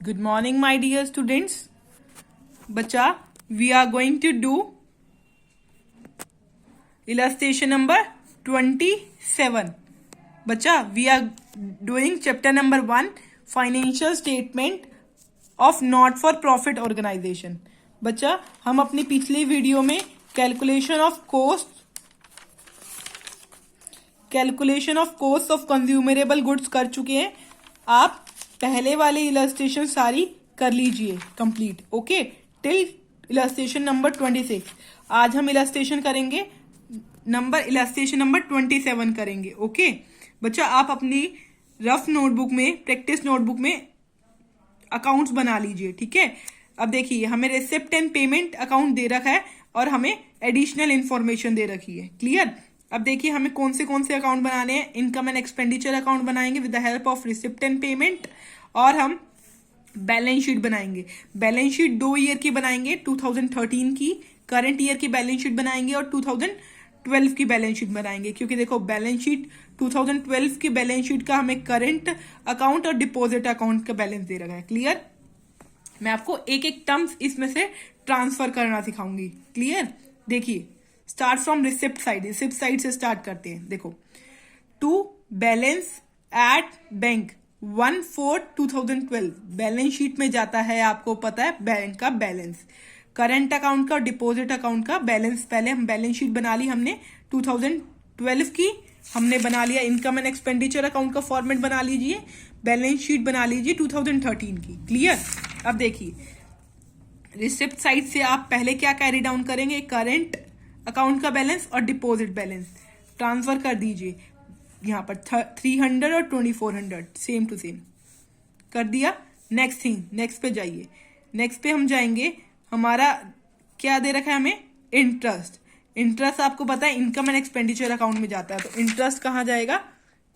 Good morning, my dear students. बच्चा, we are going to do illustration number 27. बच्चा, we are doing chapter number 1, financial statement of not for profit organization. बच्चा, हम अपनी पिछली video में calculation of cost of कंज्यूमरेबल goods कर चुके हैं. आप पहले वाले इलस्ट्रेशन सारी कर लीजिए complete. Okay, till illustration number 26. आज हम इलस्ट्रेशन नंबर 27 करेंगे. ओके बच्चा, आप अपनी रफ नोटबुक में, प्रैक्टिस नोटबुक में अकाउंट्स बना लीजिए. ठीक है, अब देखिए हमें रिसिप्ट एंड पेमेंट अकाउंट दे रखा है और हमें एडिशनल इंफॉर्मेशन दे रखी है. क्लियर. अब देखिए हमें कौन से अकाउंट बनाने हैं. इनकम एंड एक्सपेंडिचर अकाउंट बनाएंगे with the help of receipt and payment, और हम बैलेंस शीट बनाएंगे. बैलेंस शीट 2 ईयर की बनाएंगे, 2013 की करंट ईयर की बैलेंस शीट बनाएंगे और 2012 की बैलेंस शीट बनाएंगे. क्योंकि देखो बैलेंस शीट 2012 की बैलेंस शीट का हमें करंट अकाउंट और डिपॉजिट अकाउंट का बैलेंस दे रखा है. क्लियर. मैं आपको एक एक टर्म्स इसमें से ट्रांसफर करना सिखाऊंगी. क्लियर. देखिए, स्टार्ट फ्रॉम रिसिप्ट साइड से स्टार्ट करते हैं. देखो, to balance at bank 1/4/2012 balance sheet में जाता है. आपको पता है बैंक का बैलेंस, करंट अकाउंट का और डिपॉजिट अकाउंट का बैलेंस. पहले हम बैलेंस शीट बना ली हमने 2012 की, हमने बना लिया इनकम एंड एक्सपेंडिचर अकाउंट का फॉर्मेट बना लीजिए, बैलेंस शीट बना लीजिए 2013 की. क्लियर. अब देखिए रिसिप्ट साइड से आप पहले क्या कैरी डाउन करेंगे, करंट अकाउंट का बैलेंस और डिपॉजिट बैलेंस ट्रांसफर कर दीजिए. यहाँ पर 300 और 2400 सेम टू सेम कर दिया. नेक्स्ट पे जाइए. नेक्स्ट पे हम जाएंगे, हमारा क्या दे रखा है हमें, इंटरेस्ट आपको पता है इनकम एंड एक्सपेंडिचर अकाउंट में जाता है. तो इंटरेस्ट कहाँ जाएगा,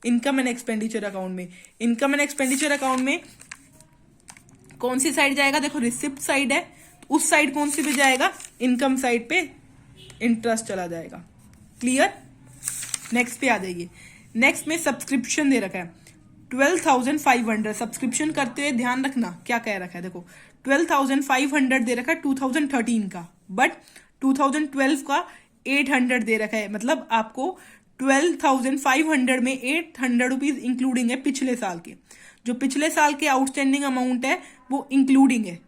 इनकम एंड एक्सपेंडिचर अकाउंट में. इनकम एंड एक्सपेंडिचर अकाउंट में कौन सी साइड जाएगा, देखो रिसिप्ट साइड है, तो उस साइड कौन सी पे जाएगा, इनकम साइड पे इंटरेस्ट चला जाएगा. क्लियर. नेक्स्ट पे आ जाइए. नेक्स्ट में सब्सक्रिप्शन दे रखा है 12,500. सब्सक्रिप्शन करते हुए ध्यान रखना क्या कह रखा है. देखो 12,500 दे रखा है 2013 का, बट 2012 का 800 दे रखा है. मतलब आपको 12,500 में 800 रुपीज इंक्लूडिंग है पिछले साल के. जो पिछले साल के आउटस्टैंडिंग अमाउंट है वो इंक्लूडिंग है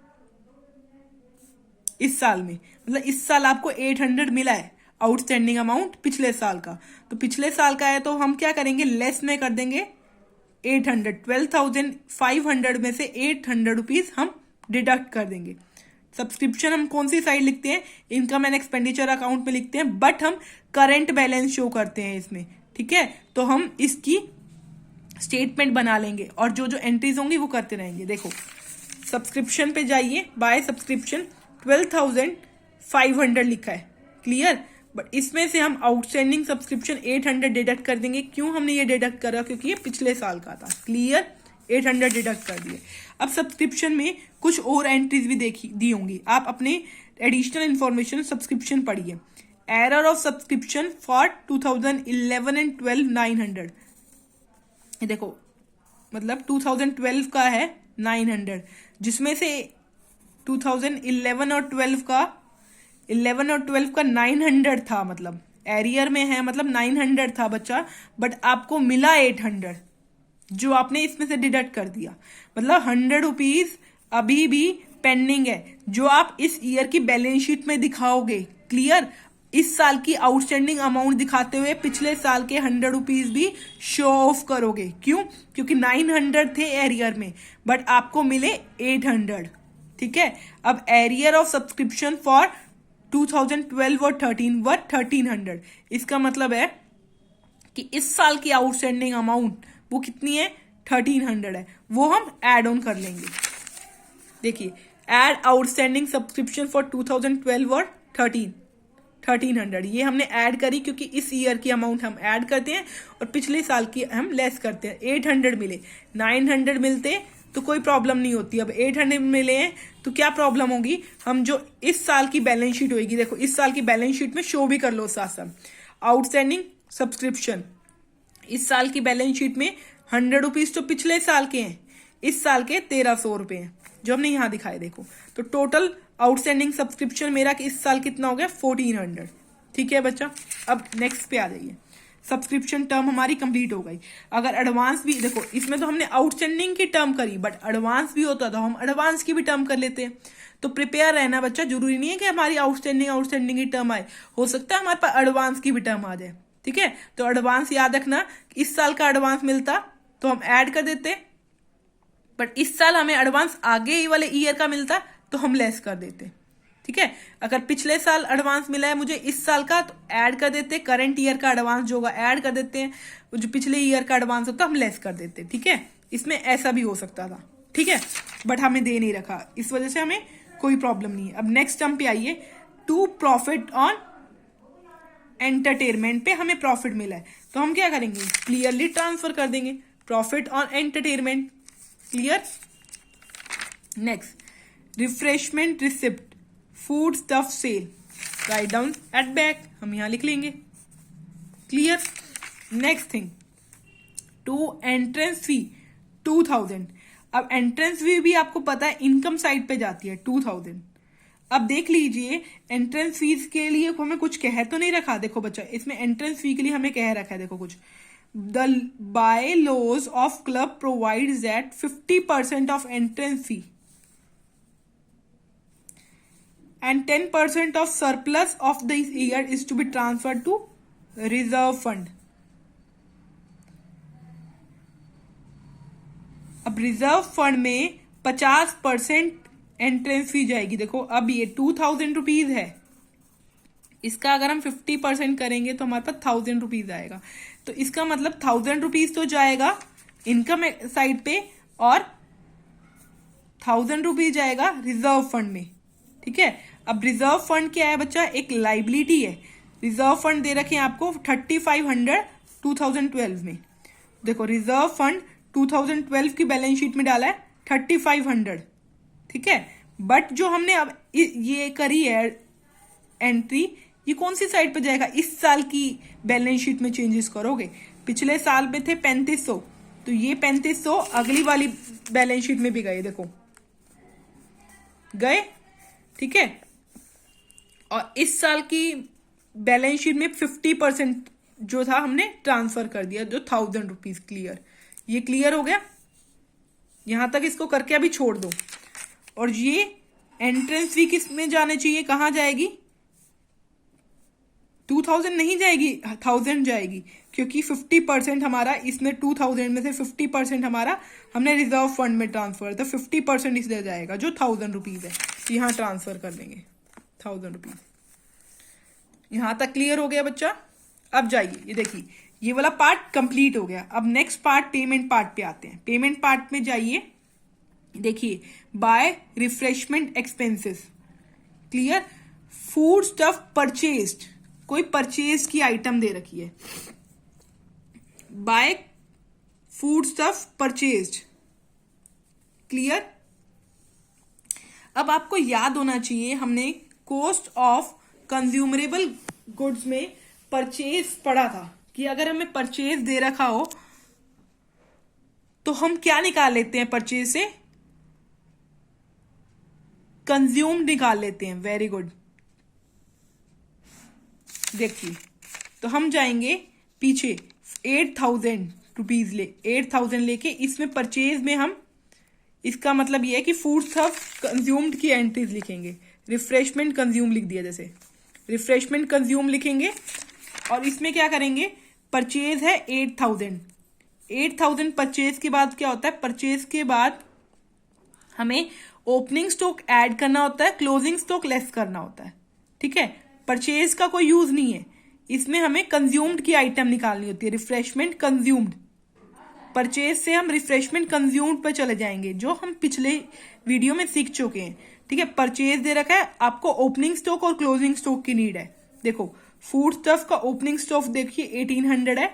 इस साल में. मतलब इस साल आपको 800 मिला है आउटस्टैंडिंग अमाउंट पिछले साल का. तो पिछले साल का है तो हम क्या करेंगे, लेस में कर देंगे 800. 12,500 में से 800 रुपीज हम डिडक्ट कर देंगे. सब्सक्रिप्शन हम कौन सी साइड लिखते हैं, इनकम एंड एक्सपेंडिचर अकाउंट में लिखते हैं, बट हम करंट बैलेंस शो करते हैं इसमें. ठीक है, तो हम इसकी स्टेटमेंट बना लेंगे और जो जो एंट्रीज होंगी वो करते रहेंगे. देखो सब्सक्रिप्शन पे जाइए, बाय सब्सक्रिप्शन 12,500 लिखा है. क्लियर. बट इसमें से हम आउटस्टैंडिंग सब्सक्रिप्शन 800 डिडक्ट कर देंगे. क्यों हमने ये डिडक्ट करा, क्योंकि ये पिछले साल का था. क्लियर. 800 डिडक्ट कर दिए. अब सब्सक्रिप्शन में कुछ और एंट्रीज भी दी होंगी. आप अपने एडिशनल इंफॉर्मेशन सब्सक्रिप्शन पढ़िए. Error of subscription for 2011 and 12 900. देखो मतलब 2012 का है 900, जिसमें से 2011 और 12 का 900 था. मतलब एरियर में है, मतलब 900 था बच्चा, बट आपको मिला 800 जो आपने इसमें से डिडक्ट कर दिया. मतलब 100 रुपीज अभी भी पेंडिंग है जो आप इस ईयर की बैलेंस शीट में दिखाओगे. क्लियर. इस साल की आउटस्टैंडिंग अमाउंट दिखाते हुए पिछले साल के 100 रुपीज भी शो ऑफ करोगे. क्यों, क्योंकि 900 थे एरियर में बट आपको मिले 800. ठीक है. अब एरियर ऑफ सब्सक्रिप्शन फॉर 2012 और 13 व 1300. इसका मतलब है कि इस साल की आउटस्टैंडिंग अमाउंट वो कितनी है, 1300 है. वो हम एड ऑन कर लेंगे. देखिए, एड आउटस्टैंडिंग सब्सक्रिप्शन फॉर 2012 और 1300 ये हमने ऐड करी, क्योंकि इस ईयर की अमाउंट हम ऐड करते हैं और पिछले साल की हम लेस करते हैं. 800 मिले, 900 मिलते तो कोई प्रॉब्लम नहीं होती. अब 800 मिले हैं तो क्या प्रॉब्लम होगी, हम जो इस साल की बैलेंस शीट होगी, देखो इस साल की बैलेंस शीट में शो भी कर लो साथ साथ. आउटस्टैंडिंग सब्सक्रिप्शन इस साल की बैलेंस शीट में 100 रुपीज तो पिछले साल के हैं, इस साल के 1300 रुपए हैं जो हमने यहाँ दिखाए। देखो तो टोटल आउटस्टैंडिंग सब्सक्रिप्शन मेरा इस साल कितना हो गया 1400। ठीक है बच्चा, अब नेक्स्ट पे आ जाइए। सब्सक्रिप्शन टर्म हमारी कंप्लीट हो गई। अगर एडवांस भी, देखो इसमें तो हमने आउटस्टैंडिंग की टर्म करी, बट एडवांस भी होता तो हम एडवांस की भी टर्म कर लेते हैं। तो प्रिपेयर रहना बच्चा, जरूरी नहीं है कि हमारी आउटस्टैंडिंग की टर्म आए, हो सकता है हमारे पास एडवांस की भी टर्म आ जाए। ठीक है, तो एडवांस याद रखना, इस साल का एडवांस मिलता तो हम ऐड कर देते, बट इस साल हमें एडवांस आगे ही वाले ईयर का मिलता तो हम लेस कर देते। ठीक है, अगर पिछले साल एडवांस मिला है मुझे इस साल का तो ऐड कर देते, करंट ईयर का एडवांस जो होगा ऐड कर देते हैं, जो पिछले ईयर का एडवांस होता हम लेस कर देते। ठीक है, इसमें ऐसा भी हो सकता था। ठीक है, बट हमें दे नहीं रखा, इस वजह से हमें कोई प्रॉब्लम नहीं है। अब नेक्स्ट टर्म पे आइए, टू प्रॉफिट ऑन एंटरटेनमेंट पे हमें प्रॉफिट मिला है तो हम क्या करेंगे, क्लियरली ट्रांसफर कर देंगे profit on entertainment. Clear. Next, refreshment receipt food stuff sale, right down at back, हम यहां लिख लेंगे। Clear. Next thing, to entrance fee 2000। अब एंट्रेंस फी भी आपको पता है इनकम साइड पे जाती है 2000। अब देख लीजिए एंट्रेंस फीस के लिए हमें कुछ कह तो नहीं रखा। देखो बच्चा, इसमें एंट्रेंस फी के लिए हमें कह रखा है, देखो कुछ, the by laws of club provides that 50% of entrance fee and 10% of surplus of this year is to be transferred to reserve fund. अब रिजर्व फंड में 50% एंट्रेंस फी जाएगी। देखो अब ये 2000 रुपीज है, इसका अगर हम 50% करेंगे तो हमारे पास 1000 रुपीज आएगा। तो इसका मतलब 1000 रुपीज तो जाएगा इनकम साइड पे और 1000 रुपीज जाएगा रिजर्व फंड में। ठीक है, अब रिजर्व फंड क्या है बच्चा, एक लाइबिलिटी है। रिजर्व फंड दे रखे हैं आपको 3500 2012 में। देखो रिजर्व फंड 2012 की बैलेंस शीट में डाला है 3500। ठीक है, बट जो हमने अब ये करी है एंट्री, ये कौन सी साइड पे जाएगा, इस साल की बैलेंस शीट में चेंजेस करोगे। पिछले साल में थे 3500, तो ये 3500 अगली वाली बैलेंस शीट में भी गए, देखो गए। ठीक है, और इस साल की बैलेंस शीट में 50% जो था हमने ट्रांसफर कर दिया, जो 1000 रुपीज। क्लियर, ये क्लियर हो गया। यहां तक इसको करके अभी छोड़ दो। और ये एंट्रेंस फी किस में जाने चाहिए, कहां जाएगी, 2000 नहीं जाएगी, 1000 जाएगी, क्योंकि 50% हमारा इसमें 2000 में से 50% हमारा हमने रिजर्व फंड में ट्रांसफर, तो 50% इसलिए जाएगा जो 1000 रुपीज है, यहां ट्रांसफर कर देंगे 1000 रुपीज। यहां तक क्लियर हो गया बच्चा। अब जाइए, ये देखिए ये वाला पार्ट कंप्लीट हो गया। अब नेक्स्ट पार्ट पेमेंट पार्ट पे आते हैं। पेमेंट पार्ट में जाइए, देखिए by refreshment expenses. Clear. Food stuff purchased, कोई परचेज की आइटम दे रखी है, by food stuff purchased. Clear. अब आपको याद होना चाहिए हमने कॉस्ट ऑफ कंज्यूमरेबल गुड्स में परचेज पढ़ा था कि अगर हमें परचेज दे रखा हो तो हम क्या निकाल लेते हैं, परचेज से कंज्यूम निकाल लेते हैं। Very good. देखिए तो हम जाएंगे पीछे 8000 रुपीज 8000 लेके इसमें परचेज में हम, इसका मतलब ये है कि फूड स्टफ कंज्यूम्ड की एंट्रीज लिखेंगे। रिफ्रेशमेंट कंज्यूम लिख दिया, जैसे रिफ्रेशमेंट कंज्यूम लिखेंगे और इसमें क्या करेंगे, परचेज है 8000 परचेज के बाद क्या होता है, परचेज के बाद हमें ओपनिंग स्टॉक ऐड करना होता है, क्लोजिंग स्टॉक लेस करना होता है। ठीक है, परचेज का कोई यूज नहीं है इसमें, हमें कंज्यूम्ड की आइटम निकालनी होती है, रिफ्रेशमेंट कंज्यूम्ड। परचेज से हम रिफ्रेशमेंट कंज्यूम्ड पर चले जाएंगे, जो हम पिछले वीडियो में सीख चुके हैं। ठीक है, परचेज दे रखा है आपको, ओपनिंग स्टॉक और क्लोजिंग स्टॉक की नीड है। देखो फूड स्टफ का ओपनिंग स्टॉक देखिए 1800 है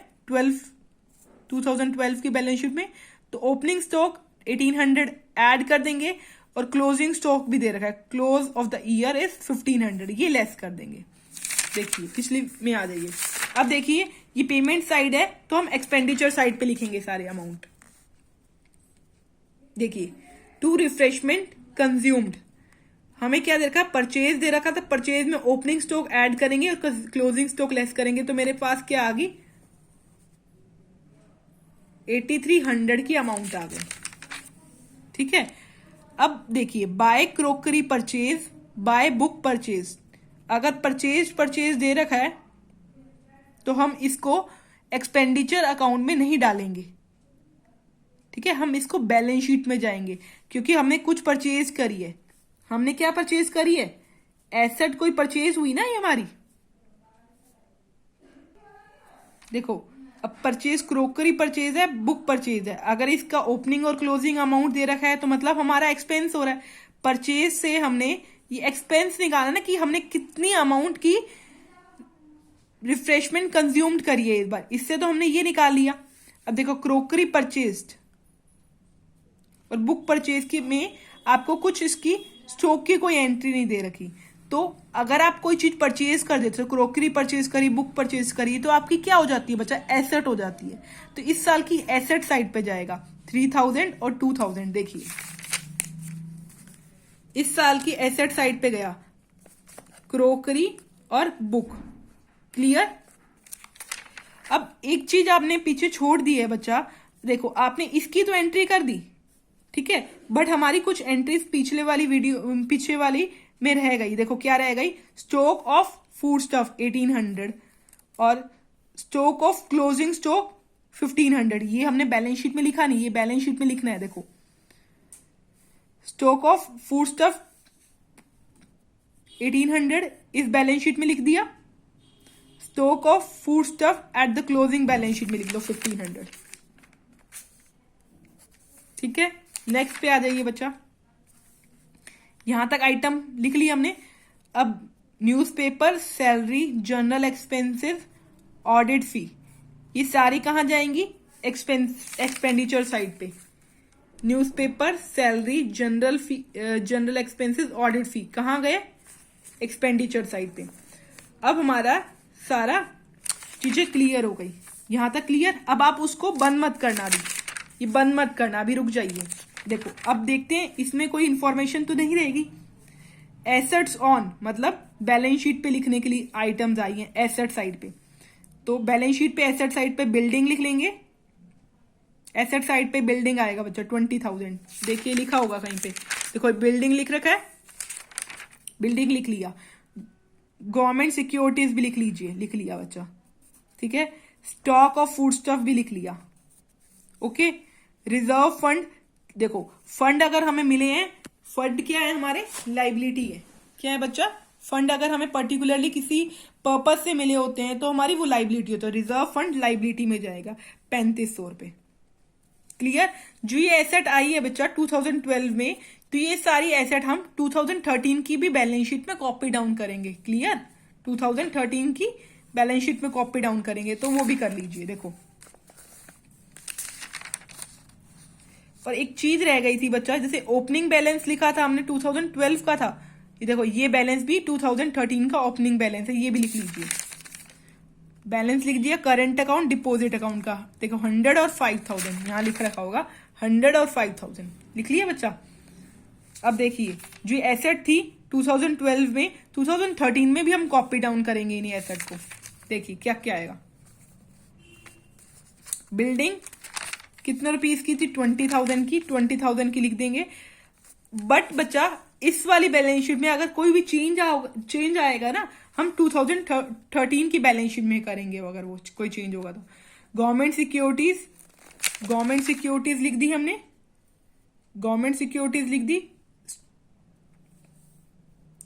2012 की बैलेंस शीट में, तो ओपनिंग स्टॉक 1800 ऐड कर देंगे और क्लोजिंग स्टॉक भी दे रखा है, close of the year is 1500, ये लेस कर देंगे। देखिए पिछली में आ जाइए। अब देखिए ये पेमेंट साइड है तो हम एक्सपेंडिचर साइड पे लिखेंगे सारे अमाउंट। देखिए, टू रिफ्रेशमेंट कंज्यूम्ड, हमें क्या दे रखा है, परचेज दे रखा था। परचेज में ओपनिंग स्टॉक ऐड करेंगे और क्लोजिंग स्टॉक लेस करेंगे, तो मेरे पास क्या आ गई, 8300 की अमाउंट आ गई। ठीक है, अब देखिए, by crockery purchase, by book purchase. अगर परचेज दे रखा है तो हम इसको एक्सपेंडिचर अकाउंट में नहीं डालेंगे। ठीक है, हम इसको बैलेंस शीट में जाएंगे, क्योंकि हमने कुछ परचेज करी है। हमने क्या परचेज करी है, एसेट कोई परचेज हुई ना ये हमारी। देखो, अब परचेज क्रोकरी परचेज है, बुक परचेज है। अगर इसका ओपनिंग और क्लोजिंग अमाउंट दे रखा है तो मतलब हमारा एक्सपेंस हो रहा है। परचेज से हमने ये एक्सपेंस निकाला ना कि हमने कितनी अमाउंट की रिफ्रेशमेंट कंज्यूम्ड करी है इस बार, इससे तो हमने ये निकाल लिया। अब देखो, क्रोकरी परचेज्ड और बुक परचेज की में आपको कुछ इसकी स्टॉक की कोई एंट्री नहीं दे रखी। तो अगर आप कोई चीज परचेज कर देते हो, क्रोकरी परचेज करी, बुक परचेज करी, तो आपकी क्या हो जाती है बच्चा, एसेट हो जाती है। तो इस साल की एसेट साइड पे जाएगा 3000 और 2000। देखिए, इस साल की एसेट साइड पे गया क्रोकरी और बुक। क्लियर। अब एक चीज आपने पीछे छोड़ दी है बच्चा, देखो आपने इसकी तो एंट्री कर दी, ठीक है, बट हमारी कुछ एंट्रीज पिछले वाली में रह गई। देखो क्या रह गई, स्टॉक ऑफ फूड स्टफ 1800 और स्टॉक ऑफ क्लोजिंग स्टॉक 1500। ये हमने बैलेंस शीट में लिखा नहीं, ये बैलेंस शीट में लिखना है। देखो, स्टॉक ऑफ फूड स्टफ 1800 इस बैलेंस शीट में लिख दिया, stock of food stuff at the closing balance sheet में लिख दो 1500। ठीक है, नेक्स्ट पे आ जाइए बच्चा। यहां तक आइटम लिख ली हमने। अब newspaper, salary, general expenses, audit fee, ये सारी कहां जाएंगी, एक्सपेंडिचर साइड पे। Newspaper, salary, general expenses, audit fee कहां गए, एक्सपेंडिचर साइड पे। अब हमारा सारा चीजें क्लियर हो गई, यहां तक क्लियर। अब आप उसको बंद मत करना, अभी ये बंद मत करना, अभी रुक जाइए। देखो, अब देखते हैं इसमें कोई इंफॉर्मेशन तो नहीं रहेगी। एसेट्स ऑन मतलब बैलेंस शीट पे लिखने के लिए आइटम्स आई हैं एसेट साइड पे, तो बैलेंस शीट पे एसेट साइड पे बिल्डिंग लिख लेंगे। एसेट साइड पे बिल्डिंग आएगा बच्चा 20,000। देखिए लिखा होगा कहीं पे, देखो बिल्डिंग लिख रखा है, बिल्डिंग लिख लिया। गवर्नमेंट सिक्योरिटीज भी लिख लीजिए, लिख लिया बच्चा। ठीक है, स्टॉक ऑफ फूड स्टफ भी लिख लिया। ओके, रिजर्व फंड, देखो फंड अगर हमें मिले हैं, फंड क्या है हमारे, लाइबिलिटी है। क्या है बच्चा, फंड अगर हमें पर्टिकुलरली किसी पर्पज से मिले होते हैं तो हमारी वो लाइबिलिटी होती है। रिजर्व फंड लाइबिलिटी में जाएगा 3500 रुपए। क्लियर। जो ये एसेट आई है बच्चा 2012 में, तो ये सारी एसेट हम 2013 की भी बैलेंस शीट में कॉपी डाउन करेंगे। क्लियर, 2013 की बैलेंस शीट में कॉपी डाउन करेंगे, तो वो भी कर लीजिए। देखो, और एक चीज रह गई थी बच्चा, जैसे ओपनिंग बैलेंस लिखा था हमने 2012 का था, ये देखो ये बैलेंस भी 2013 का ओपनिंग बैलेंस है, ये भी लिख लीजिए। बैलेंस लिख दिया करंट अकाउंट, डिपॉजिट अकाउंट का। देखो 100 और 5000 यहां लिख रखा होगा, 100 और 5000 लिख लिया बच्चा। अब देखिए, जो एसेट थी 2012 में, 2013 में भी हम कॉपी डाउन करेंगे इन्हीं एसेट को। देखिए क्या क्या आएगा। बिल्डिंग कितने रुपीस की थी, 20,000 की, 20,000 की लिख देंगे। बट बच्चा इस वाली बैलेंस शीट में अगर कोई भी चेंज आएगा ना, हम 2013 की बैलेंस शीट में करेंगे अगर वो कोई चेंज होगा तो। गवर्नमेंट सिक्योरिटीज लिख दी हमने, गवर्नमेंट सिक्योरिटीज लिख दी।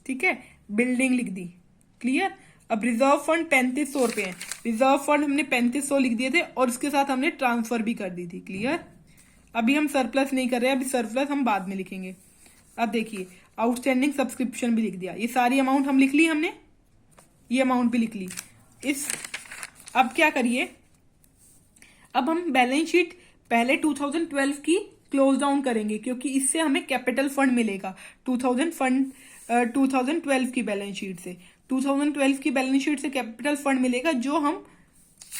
ठीक है, बिल्डिंग लिख दी। क्लियर। अब रिजर्व फंड 3500 रुपए है, रिजर्व फंड हमने 3500 लिख दिए थे और उसके साथ हमने ट्रांसफर भी कर दी थी। क्लियर। अभी हम सरप्लस नहीं कर रहे, अभी सरप्लस हम बाद में लिखेंगे। अब देखिए, आउटस्टैंडिंग सब्सक्रिप्शन भी लिख दिया। ये सारी अमाउंट हम लिख ली हमने, ये अमाउंट भी लिख ली। अब क्या करिए, अब हम बैलेंस शीट पहले 2012 की क्लोज डाउन करेंगे, क्योंकि इससे हमें कैपिटल फंड मिलेगा 2012 की बैलेंस शीट से। 2012 की बैलेंस शीट से कैपिटल फंड मिलेगा, जो हम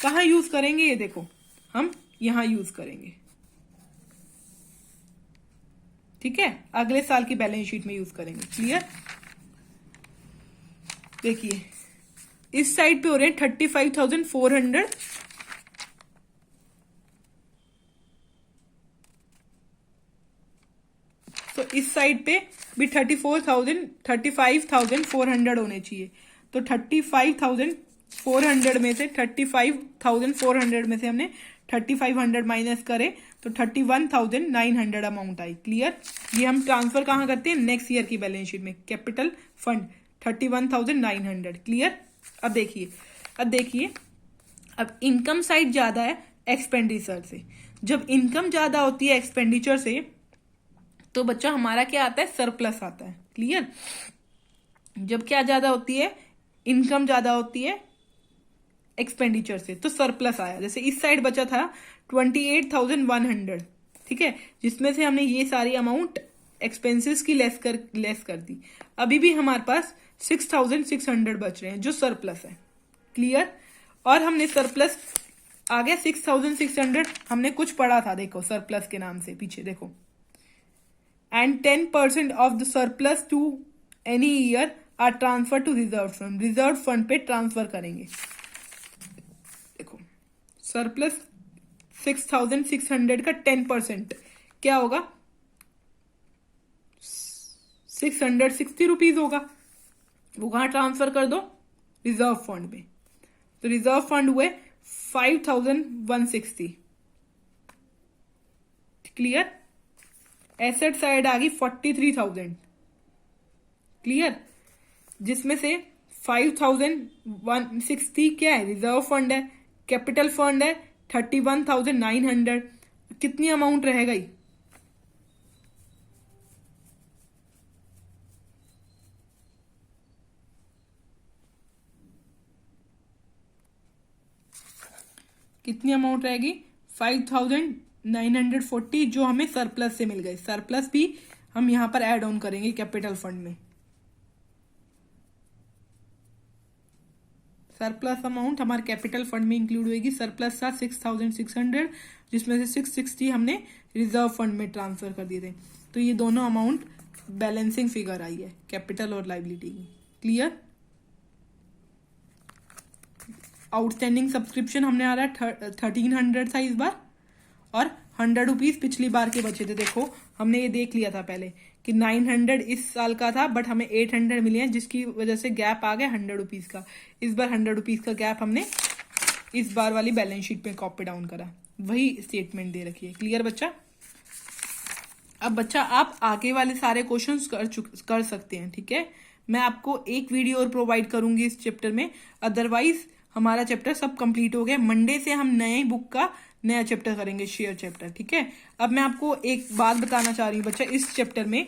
कहाँ यूज करेंगे, ये देखो हम यहां यूज करेंगे। ठीक है, अगले साल की बैलेंस शीट में यूज करेंगे। क्लियर? देखिए इस साइड पे हो रहे हैं 35,400, तो इस साइड पे भी 35,400 होने चाहिए। तो 35,400 में से 35,400 में से हमने 3,500 माइनस करे तो 31,900 अमाउंट आई। क्लियर? ये हम ट्रांसफर कहाँ करते हैं? नेक्स्ट ईयर की बैलेंस शीट में, कैपिटल फंड 31,900। क्लियर? अब देखिए अब इनकम साइड ज्यादा है एक्सपेंडिचर से। जब इनकम ज्यादा होती है एक्सपेंडिचर से तो बच्चा हमारा क्या आता है? सरप्लस आता है। क्लियर? जब क्या ज्यादा होती है? इनकम ज्यादा होती है एक्सपेंडिचर से, तो सरप्लस आया। जैसे इस साइड बचा था 28,100, ठीक है, जिसमें से हमने ये सारी अमाउंट एक्सपेंसेस की लेस कर दी। अभी भी हमारे पास 6,600 बच रहे हैं जो सरप्लस है। क्लियर? और हमने सरप्लस आ गया 6,600, हमने कुछ पढ़ा था, देखो सरप्लस के नाम से पीछे देखो, and 10% of the surplus to any year are transfer to reserve fund. Reserve fund पे ट्रांसफर करेंगे। देखो सरप्लस 6,600 का 10% क्या होगा? 660 रुपीज होगा। वो कहां ट्रांसफर कर दो? रिजर्व फंड में। तो रिजर्व फंड हुए 5,160। क्लियर? एसेट साइड आ गई 43,000। क्लियर? जिसमें से 5,160 क्या है? रिजर्व फंड है। कैपिटल फंड है 31,900। कितनी अमाउंट रह गई? कितनी अमाउंट रहेगी? 5,940 जो हमें सरप्लस से मिल गए। सरप्लस भी हम यहां पर ऐड ऑन करेंगे कैपिटल फंड में। सरप्लस अमाउंट हमारे कैपिटल फंड में इंक्लूड होगी। सरप्लस था 6,600, जिसमें से 660 हमने रिजर्व फंड में ट्रांसफर कर दिए थे। तो ये दोनों अमाउंट बैलेंसिंग फिगर आई है कैपिटल और लाइबिलिटी की। क्लियर? आउटस्टैंडिंग सब्सक्रिप्शन हमने आ रहा है 1,300 था इस बार, और 100 रुपीज पिछली बार के बचे थे। देखो हमने ये देख लिया था पहले कि 900 इस साल का था, बट हमें 800 मिले हैं, जिसकी वजह से गैप आ गया 100 रुपीज का। इस बार 100 रुपीज का गैप हमने इस बार वाली बैलेंस शीट में कॉपी डाउन करा, वही स्टेटमेंट दे रखी है। क्लियर बच्चा? अब बच्चा आप आगे वाले सारे क्वेश्चंस कर सकते हैं। ठीक है, मैं आपको एक वीडियो और प्रोवाइड करूंगी इस चैप्टर में, अदरवाइज हमारा चैप्टर सब कंप्लीट हो गया। मंडे से हम नए बुक का नया चैप्टर करेंगे, शेयर चैप्टर। ठीक है, अब मैं आपको एक बात बताना चाह रही हूँ बच्चा, इस चैप्टर में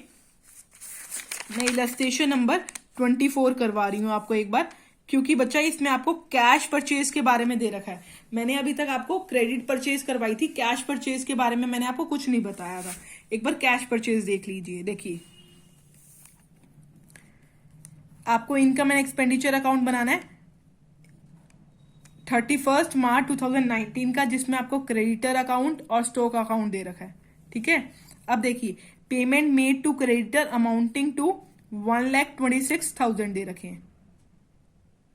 मैं इलस्ट्रेशन नंबर 24 करवा रही हूँ आपको एक बार, क्योंकि बच्चा इसमें आपको कैश परचेज के बारे में दे रखा है। मैंने अभी तक आपको क्रेडिट परचेज करवाई थी, कैश परचेज के बारे में मैंने आपको कुछ नहीं बताया था। एक बार कैश परचेज देख लीजिए। देखिए आपको इनकम एंड एक्सपेंडिचर अकाउंट बनाना है 31 मार्च 2019 का, जिसमें आपको क्रेडिटर अकाउंट और स्टॉक अकाउंट दे रखा है। ठीक है, अब देखिए payment made to creditor amounting to 1,26,000 दे रखे हैं।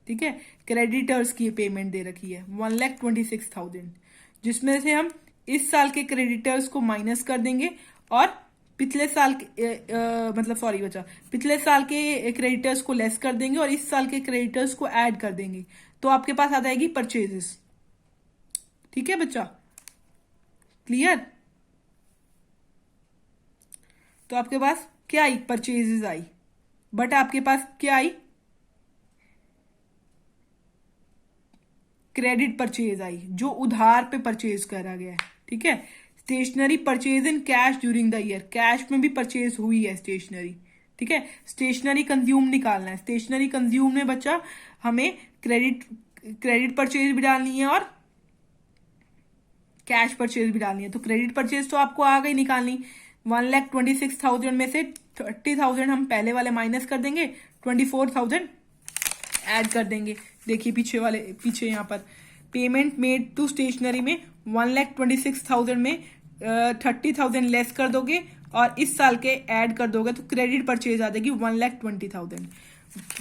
ठीक है, क्रेडिटर्स की पेमेंट दे रखी है 1,26,000, जिसमें से हम इस साल के क्रेडिटर्स को माइनस कर देंगे और पिछले साल के पिछले साल के क्रेडिटर्स को लेस कर देंगे और इस साल के क्रेडिटर्स को ऐड कर देंगे, तो आपके पास आ जाएगी परचेजेस। ठीक है बच्चा? क्लियर? तो आपके पास क्या आई? परचेजेस आई, बट आपके पास क्या आई? क्रेडिट परचेज आई, जो उधार पे परचेज करा गया है। ठीक है, stationery purchase in cash during the year, cash में भी परचेज हुई है स्टेशनरी। ठीक है, स्टेशनरी कंज्यूम निकालना है। स्टेशनरी कंज्यूम में बच्चा हमें क्रेडिट परचेज भी डालनी है और कैश परचेज भी डालनी है। तो क्रेडिट परचेज तो आपको आ गई निकालनी, 1,26,000 में से 30,000 हम पहले वाले माइनस कर देंगे, 24,000 ऐड कर देंगे। देखिए पीछे यहाँ पर पेमेंट मेड टू स्टेशनरी में 1,26,000 में 30,000 लेस कर दोगे और इस साल के ऐड कर दोगे तो क्रेडिट परचेज आ जाएगी 1,20,000।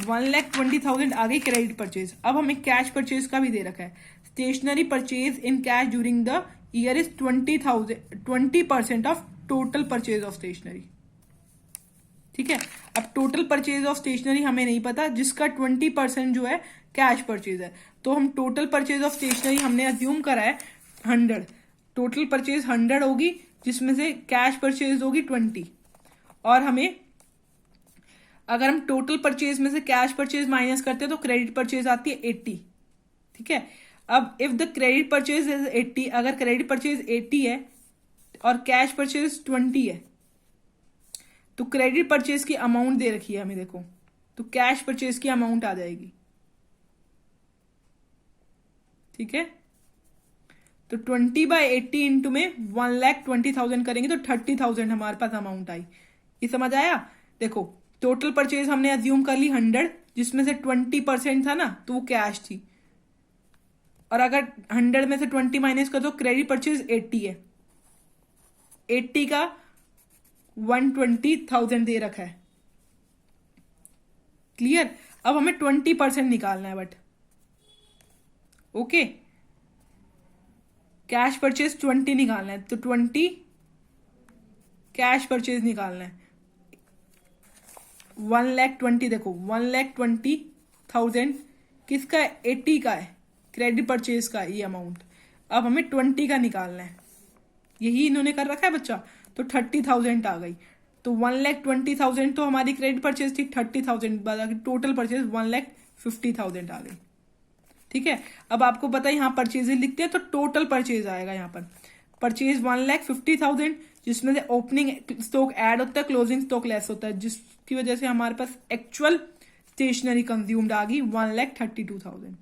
1,20,000 आ गई क्रेडिट परचेज। अब हमें कैश परचेज का भी दे रखा है। Stationery purchase in cash during the year is 20% of total purchase of stationery. ठीक है, अब टोटल परचेज ऑफ स्टेशनरी हमें नहीं पता, जिसका 20% जो है कैश परचेज है। तो हम टोटल परचेज ऑफ स्टेशनरी हमने अज्यूम करा है 100। टोटल परचेज 100 होगी, जिसमें से कैश परचेज होगी 20। और हमें अगर हम टोटल परचेज में से कैश परचेज माइनस करते हैं तो क्रेडिट परचेज आती है 80। ठीक है, अब if the credit purchase is 80, अगर क्रेडिट परचेज 80 है और कैश परचेज 20 है, तो क्रेडिट परचेज की अमाउंट दे रखी है हमें, देखो, तो कैश परचेज की अमाउंट आ जाएगी। ठीक है, तो 20/80 इंटू में 1,20,000 करेंगे तो 30,000 हमारे पास अमाउंट आई। ये समझ आया? देखो, टोटल परचेज हमने अज्यूम कर ली 100, जिसमें से 20% था ना, तो वो कैश थी। और अगर 100 में से 20 माइनस कर दो, क्रेडिट परचेज 80 है। 80 का 120,000 दे रखा है। क्लियर? अब हमें 20% निकालना है, बट ओके, कैश परचेज 20 निकालना है, तो 20 कैश परचेज निकालना है। 1,20,000 देखो, 1,20,000 किसका है? 80 का है, क्रेडिट परचेज का ये अमाउंट। अब हमें 20 का निकालना है, यही इन्होंने कर रखा है बच्चा। तो 30,000 आ गई। तो 1,20,000 तो हमारी क्रेडिट परचेज थी, 30,000 बाद टोटल परचेज 1,50,000 आ गई। ठीक है, अब आपको पता है यहाँ परचेजेज लिखते हैं तो टोटल परचेज आएगा। यहाँ पर परचेज 1,50,000, जिसमें से ओपनिंग स्टॉक ऐड होता है, क्लोजिंग स्टॉक लेस होता है, जिसकी वजह से हमारे पास एक्चुअल स्टेशनरी कंज्यूम्ड आ गई 1,32,000।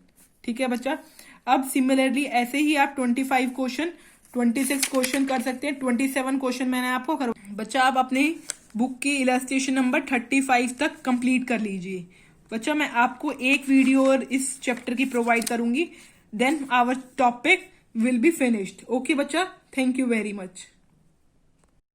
ठीक है बच्चा, अब सिमिलरली ऐसे ही आप 25 क्वेश्चन, 26 क्वेश्चन कर सकते हैं। 27 क्वेश्चन मैंने आपको करवा। बच्चा आप अपनी बुक की इलस्ट्रेशन नंबर 35 तक कंप्लीट कर लीजिए। बच्चा मैं आपको एक वीडियो और इस चैप्टर की प्रोवाइड करूंगी, then our topic will be finished. Okay बच्चा, थैंक यू वेरी मच।